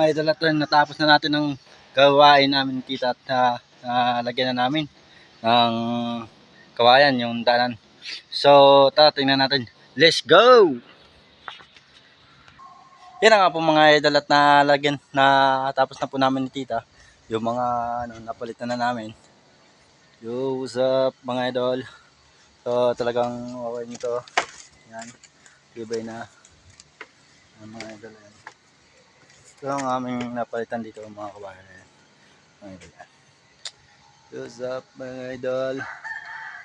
mga idol at natapos na natin ang gawain namin kita at lagyan na namin ng kawayan yung dalan. So tingnan natin. Let's go! Yan na nga po mga idol at natapos na po namin ni tita yung mga napalitan na namin. Yo, what's up mga idol? So talagang okay nito. Yan, ibay na mga idol. Yan. Ito ang aming napalitan dito mga kabayan. Mga idol. What's up mga idol?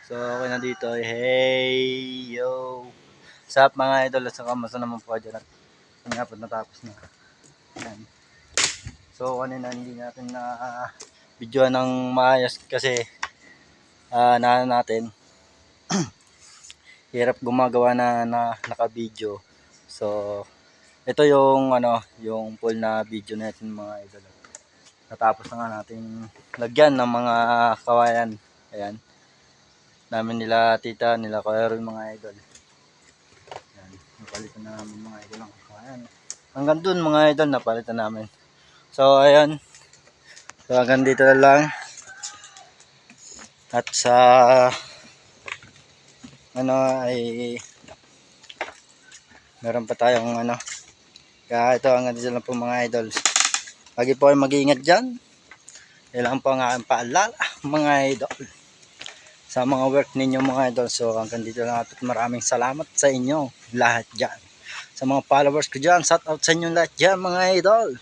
So okay na dito. Hey yo! What's up mga idol? At saka masa naman po dyan at nga po natapos na. Yan. So kanina hindi natin na video ng maayos kasi natin hirap gumagawa na naka-video. So ito yung yung full na video natin mga idol. Natapos na nga natin lagyan ng mga kawayan. Ayan. Namin nila tita, nila Kuya mga idol. Ayan. Napalitan na namin mga idol ng kawayan. Hanggang dun mga idol napalitan namin. So ayan. So hanggang dito na lang. At sa ay meron pa tayong kaya ito hanggang dito lang po mga idol. Lagi po kayo mag-iingat dyan. Kailangan po ang aking paalala mga idol sa mga work ninyo mga idol. So hanggang dito lang at maraming salamat sa inyo lahat dyan. Sa mga followers ko dyan, shout out sa inyo lahat dyan mga idol.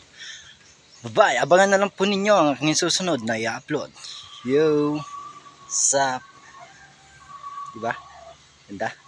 Bye, abangan na lang po ninyo ang aking susunod na i-upload. Yo, sup, diba? Ganda.